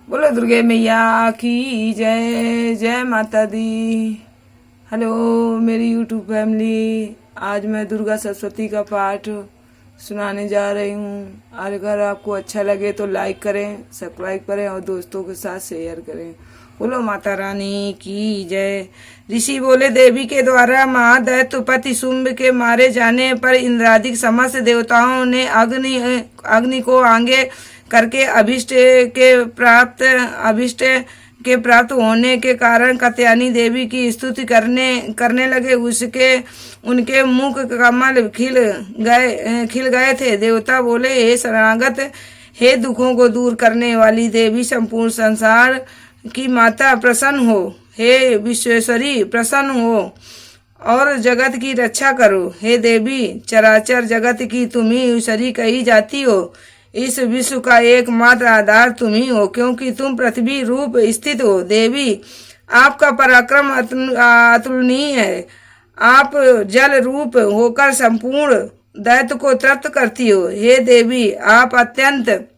बोलो दुर्गे मैया की जय। जय माता दी। हेलो मेरी यूट्यूब फैमिली, आज मैं दुर्गा सप्तशती का पाठ सुनाने जा रही हूँ। और अगर आपको अच्छा लगे तो लाइक करें, सब्सक्राइब करें और दोस्तों के साथ शेयर करें। बोलो माता रानी की जय। ऋषि बोले, देवी के द्वारा महादैत्यपति शुंभ के मारे जाने पर इंद्रादिक समस्त देवताओं ने अग्नि को आगे करके अभिष्ट के प्राप्त होने के कारण कात्यायनी देवी की स्तुति करने लगे। उनके मुख कमल खिल गए थे। देवता बोले, हे शरणागत, हे दुखों को दूर करने वाली देवी, संपूर्ण संसार की माता प्रसन्न हो। हे विश्वेश्वरी प्रसन्न हो और जगत की रक्षा करो। हे देवी, चराचर जगत की तुम ही ईश्वरी कही जाती हो। इस विश्व का एकमात्र आधार तुम ही हो, क्योंकि तुम पृथ्वी रूप स्थित हो। देवी, आपका पराक्रम अतुलनीय है। आप जल रूप होकर संपूर्ण दैत्य को तृप्त करती हो। हे देवी, आप अत्यंत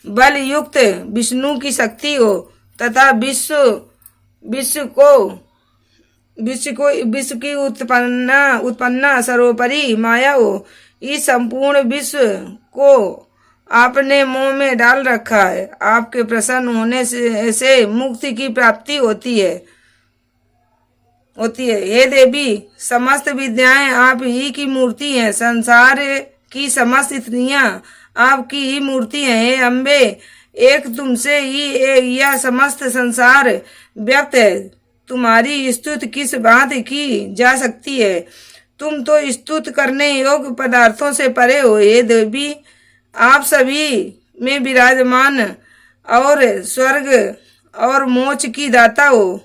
बल युक्त विष्णु की शक्ति हो तथा विश्व की उत्पन्ना सर्वोपरि माया हो। इस संपूर्ण विश्व को आपने मोह में डाल रखा है। आपके प्रसन्न होने से मुक्ति की प्राप्ति होती है। हे देवी, समस्त विद्याएं आप ही की मूर्ति हैं। संसार की समस्त स्त्रियां आपकी ही मूर्ति हैं। हे अम्बे, एक तुमसे ही यह समस्त संसार व्यक्त है। तुम्हारी स्तुति किस भांति की जा सकती है? तुम तो स्तुत करने योग्य पदार्थों से परे हो। हे देवी, आप सभी में विराजमान और स्वर्ग और मोक्ष की दाता हो।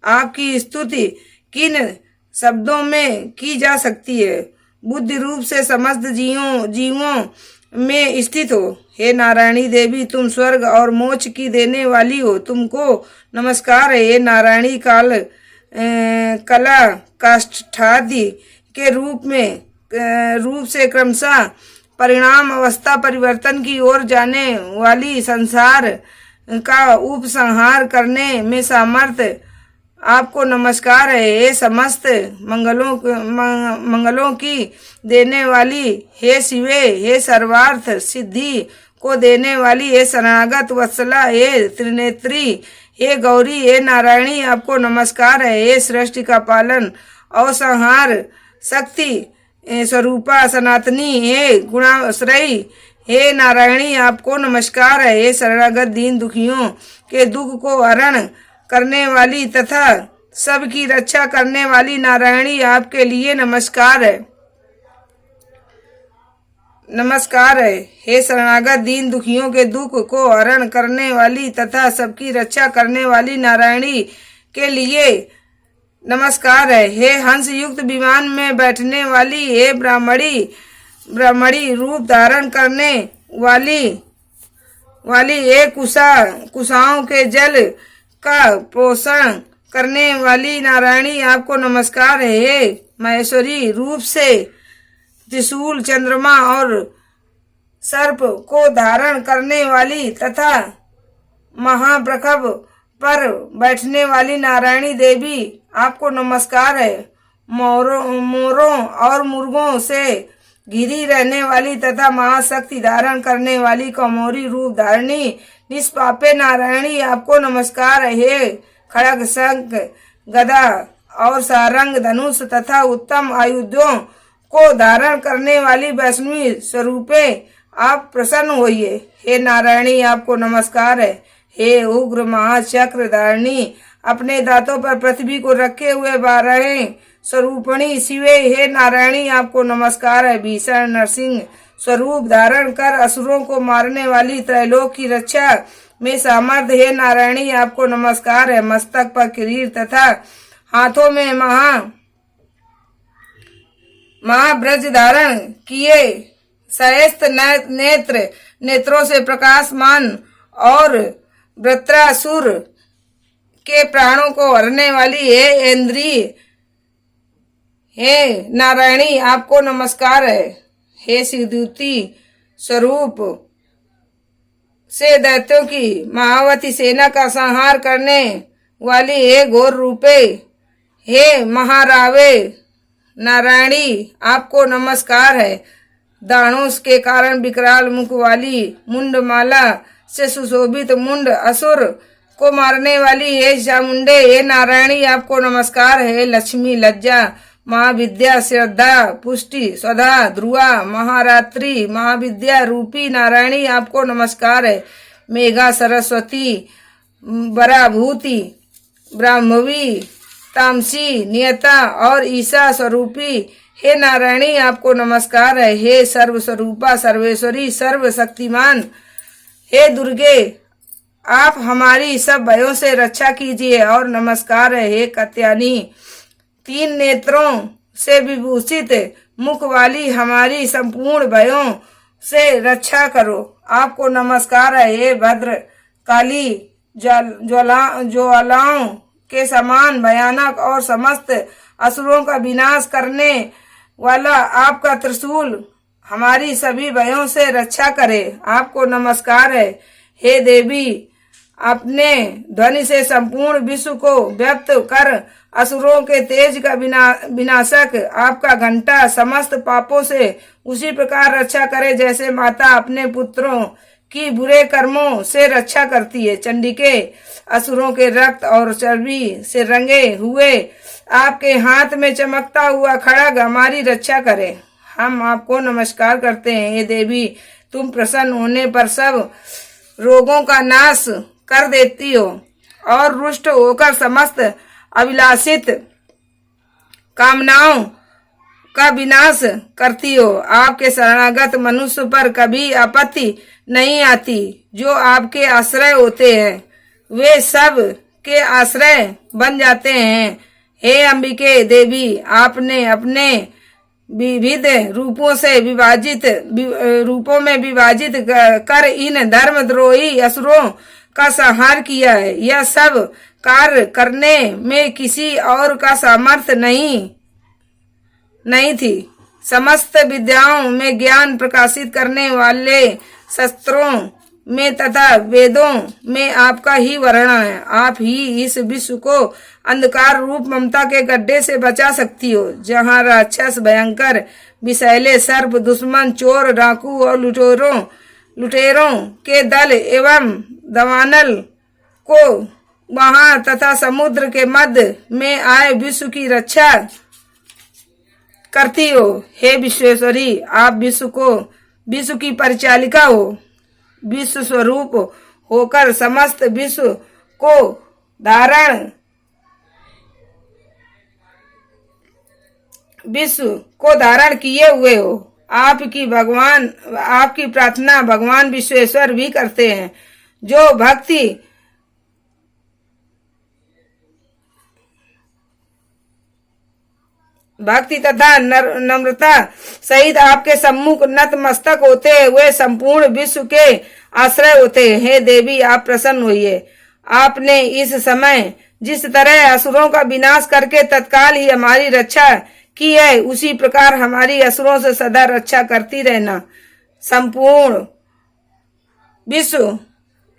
आपकी स्तुति किन शब्दों में की जा सकती है? बुद्धि रूप से समस्त जीवों में स्थित हो। हे नारायणी देवी, तुम स्वर्ग और मोक्ष की देने वाली हो। तुमको नमस्कार है। हे नारायणी, कला काष्ठादि के रूप से क्रमशः परिणाम अवस्था परिवर्तन की ओर जाने वाली संसार का उपसंहार करने में सामर्थ्य आपको नमस्कार है। हे समस्त मंगलों की देने वाली, हे शिवे, हे सर्वार्थ सिद्धि को देने वाली, हे शरणागत वत्सला, हे त्रिनेत्री, हे गौरी, हे नारायणी, आपको नमस्कार है। हे सृष्टि का पालन और संहार शक्ति स्वरूपा सनातनी, हे गुणाश्रयी, हे नारायणी, आपको नमस्कार है। हे शरणागत दीन दुखियों के दुख को हरण करने वाली तथा सबकी रक्षा करने वाली नारायणी, आपके लिए नमस्कार है। हे शरणागत दीन दुखियों के दुख को हरण करने वाली तथा सबकी रक्षा करने वाली नारायणी के लिए नमस्कार है। हे हंस युक्त विमान में बैठने वाली, हे ब्राह्मणी रूप धारण करने वाली, हे कुशाओं के जल का पोषण करने वाली नारायणी, आपको नमस्कार है। हे महेश्वरी रूप से त्रिशूल, चंद्रमा और सर्प को धारण करने वाली तथा महाप्रखभ पर बैठने वाली नारायणी देवी, आपको नमस्कार है। मोरों और मुर्गों से घिरी रहने वाली तथा महाशक्ति धारण करने वाली कमोरी रूप धारणी निष्पापे नारायणी, आपको नमस्कार है। हे खड़ग, शंख, गदा और सारंग, धनुष तथा उत्तम आयुधों को धारण करने वाली वैष्णवी स्वरूपे, आप प्रसन्न होइए। हे नारायणी, आपको नमस्कार है। हे उग्र महाचक्र धारणी, अपने दांतों पर पृथ्वी को रखे हुए 12 स्वरूपणी शिवे, हे नारायणी, आपको नमस्कार है। भीषण नरसिंह स्वरूप धारण कर असुरों को मारने वाली, त्रैलोक की रक्षा में सामर्थ्य, हे नारायणी, आपको नमस्कार है। मस्तक पर किरीट तथा हाथों में महाब्रज धारण किए, सहस्त्र नेत्रों से प्रकाशमान और वृत्रासुर के प्राणों को हरने वाली, हे इंद्रिय, हे नारायणी, आपको नमस्कार है। हे शिवदूती स्वरूप से दैत्यों की महावती सेना का संहार करने वाली हे घोर रूपे, हे महारावे नारायणी, आपको नमस्कार है। दानों के कारण विकराल मुख वाली मुंडमाला से सुशोभित मुंड असुर को मारने वाली हे चामुंडे, हे नारायणी, आपको नमस्कार है। लक्ष्मी, लज्जा, महाविद्या, श्रद्धा, पुष्टि, स्वधा, ध्रुवा, महारात्रि, महाविद्या रूपी नारायणी, आपको नमस्कार है। मेघा, सरस्वती, बराभूति, ब्राह्मवी, तामसी, नियता और ईशा स्वरूपी हे नारायणी, आपको नमस्कार है। हे सर्व स्वरूपा, सर्वेश्वरी, सर्व शक्तिमान, हे दुर्गे, आप हमारी सब भयों से रक्षा कीजिए और नमस्कार है। हे कात्यायनी, 3 नेत्रों से विभूषित मुख वाली हमारी संपूर्ण भयों से रक्षा करो, आपको नमस्कार है। हे भद्र काली, ज्वालाओं के समान भयानक और समस्त असुरों का विनाश करने वाला आपका त्रिशूल हमारी सभी भयों से रक्षा करे, आपको नमस्कार है। हे देवी, अपने ध्वनि से संपूर्ण विश्व को व्याप्त कर असुरों के तेज का विनाशक आपका घंटा समस्त पापों से उसी प्रकार रक्षा करे जैसे माता अपने पुत्रों की बुरे कर्मों से रक्षा करती है। चंडिके, असुरों के रक्त और चर्बी से रंगे हुए आपके हाथ में चमकता हुआ खड्ग हमारी रक्षा करे, हम आपको नमस्कार करते हैं। हे देवी, तुम प्रसन्न होने पर सब रोगों का नाश कर देती हो और रुष्ट होकर समस्त अभिलाषित कामनाओं का विनाश करती हो। आपके शरणागत मनुष्य पर कभी आपत्ति नहीं आती। जो आपके आश्रय होते हैं वे सब के आश्रय बन जाते हैं। हे अंबिके देवी, आपने अपने विविध रूपों से रूपों में विभाजित कर इन धर्मद्रोही असुरों का संहार किया है। यह सब कार्य करने में किसी और का सामर्थ्य नहीं थी। समस्त विद्याओं में ज्ञान प्रकाशित करने वाले शस्त्रों में तथा वेदों में आपका ही वर्णन है। आप ही इस विश्व को अंधकार रूप ममता के गड्ढे से बचा सकती हो, जहाँ राक्षस, भयंकर, विषैले सर्प, दुश्मन, चोर, डाकू और लुटेरों के दल एवं दवानल को वहां तथा समुद्र के मध्य में आए विश्व की रक्षा करती हो। हे विश्वेश्वरी, आप विश्व की परिचालिका हो। विश्व स्वरूप होकर समस्त विश्व को धारण किए हुए हो। आपकी प्रार्थना भगवान विश्वेश्वर भी करते हैं। जो भक्ति तथा नम्रता सहित आपके सम्मुख नतमस्तक होते हुए संपूर्ण विश्व के आश्रय होते हैं। हे देवी, आप प्रसन्न होइए। आपने इस समय जिस तरह असुरों का विनाश करके तत्काल ही हमारी रक्षा की है, उसी प्रकार हमारी असुरों से सदा रक्षा करती रहना। संपूर्ण विश्व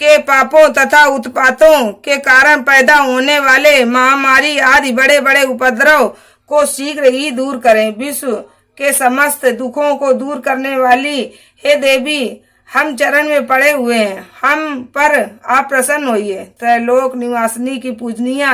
के पापों तथा उत्पातों के कारण पैदा होने वाले महामारी आदि बड़े बड़े उपद्रव को शीघ्र ही दूर करें। विश्व के समस्त दुखों को दूर करने वाली हे देवी, हम चरण में पड़े हुए हैं, हम पर आप प्रसन्न होइए। त्रैलोक निवासिनी की पूजनीय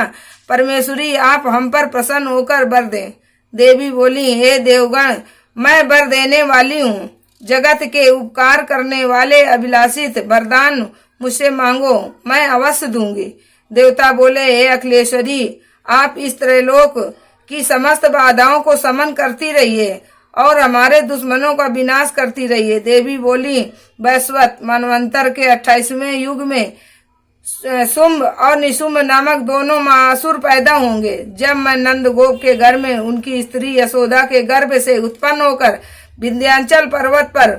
परमेश्वरी, आप हम पर प्रसन्न होकर वर दें। देवी बोली, हे देवगण, मैं वर देने वाली हूँ। जगत के उपकार करने वाले अभिलाषित वरदान मुझसे मांगो, मैं अवश्य दूंगी। देवता बोले, हे अखिलेश्वरी, आप इस त्रैलोक की समस्त बाधाओं को समन करती रहिए और हमारे दुश्मनों का विनाश करती रहिए। देवी बोली, वैश्वत मनवंतर के 28वें युग में शुंभ और निशुंभ नामक दोनों महासुर पैदा होंगे। जब मैं नंद गोप के घर में उनकी स्त्री यशोदा के गर्भ से उत्पन्न होकर विंध्याचल पर्वत पर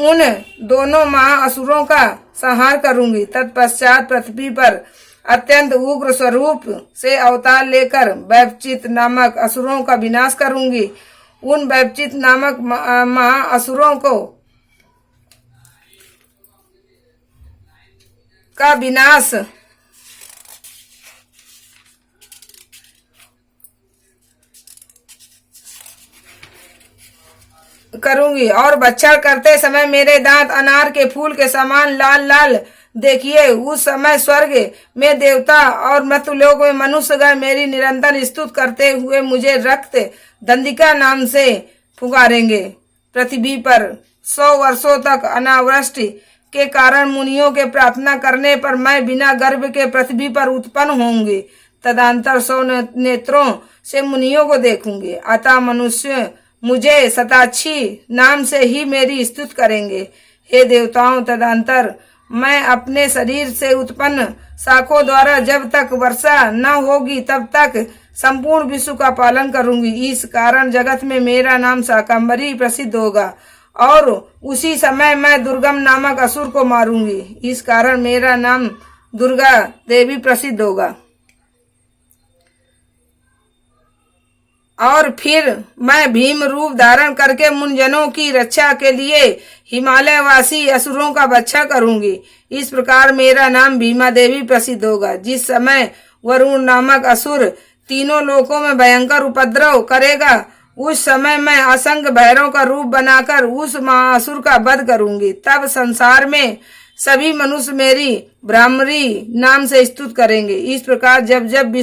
उन दोनों महाअसुरों का संहार करूंगी। तत्पश्चात पृथ्वी पर अत्यंत उग्र स्वरूप से अवतार लेकर वैपचित नामक असुरों का विनाश करूंगी। उन वैपचित नामक महाअसुरों को का विनाश करूंगी और बच्छर करते समय मेरे दांत अनार के फूल के समान लाल लाल देखिए। उस समय स्वर्ग में देवता और मृत्युलोक में मनुष्यगण मेरी निरंतर स्तुति करते हुए मुझे रक्त दंडिका नाम से पुकारेंगे। पृथ्वी पर 100 वर्षों तक अनावृष्टि के कारण मुनियों के प्रार्थना करने पर मैं बिना गर्भ के पृथ्वी पर उत्पन्न होंगी। तदंतर 100 नेत्रों से मुनियों को देखूंगी। अतः मनुष्य मुझे शताक्षी नाम से ही मेरी स्तुति करेंगे। हे देवताओं, तदंतर मैं अपने शरीर से उत्पन्न शाखों द्वारा जब तक वर्षा न होगी तब तक संपूर्ण विश्व का पालन करूंगी। इस कारण जगत में मेरा नाम शाकंभरी प्रसिद्ध होगा और उसी समय मैं दुर्गम नामक असुर को मारूंगी। इस कारण मेरा नाम दुर्गा देवी प्रसिद्ध होगा। और फिर मैं भीम रूप धारण करके मुनिजनों की रक्षा के लिए हिमालयवासी असुरों का बच्छा करूंगी। इस प्रकार मेरा नाम भीमा देवी प्रसिद्ध होगा। जिस समय वरुण नामक असुर तीनों लोकों में भयंकर उपद्रव करेगा, उस समय मैं असंख्य भैरव का रूप बनाकर उस महाअसुर का वध करूंगी। तब संसार में सभी मनुष्य मेरी ब्राह्मणी नाम से स्तुति करेंगे। इस प्रकार जब जब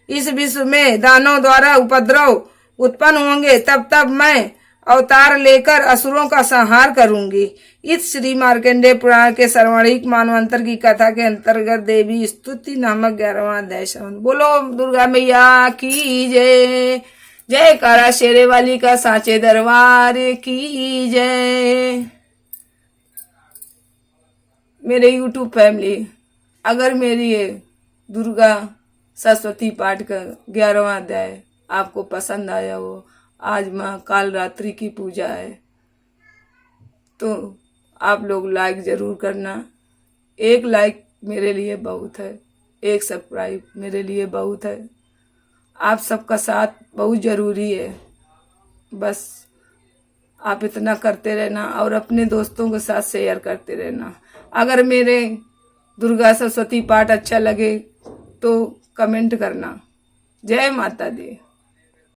इस विश्व में दानव द्वारा उपद्रव उत्पन्न होंगे तब तब मैं अवतार लेकर असुरों का संहार करूंगी। इस श्री मार्कंडेय पुराण के सर्वाणिक मानवंतर की कथा के अंतर्गत देवी स्तुति नामक 11वां अध्याय समाप्त। बोलो दुर्गा मैया की जय। जय कारा शेरे वाली का साचे दरबार की जय। मेरे यूट्यूब फैमिली, अगर मेरी ये दुर्गा सरस्वती पाठ का 11वां अध्याय आपको पसंद आया हो, आज माँ काल रात्रि की पूजा है, तो आप लोग लाइक जरूर करना। एक लाइक मेरे लिए बहुत है, एक सब्सक्राइब मेरे लिए बहुत है। आप सबका साथ बहुत जरूरी है। बस आप इतना करते रहना और अपने दोस्तों के साथ शेयर करते रहना। अगर मेरे दुर्गा सरस्वती पाठ अच्छा लगे तो कमेंट करना। जय माता दी।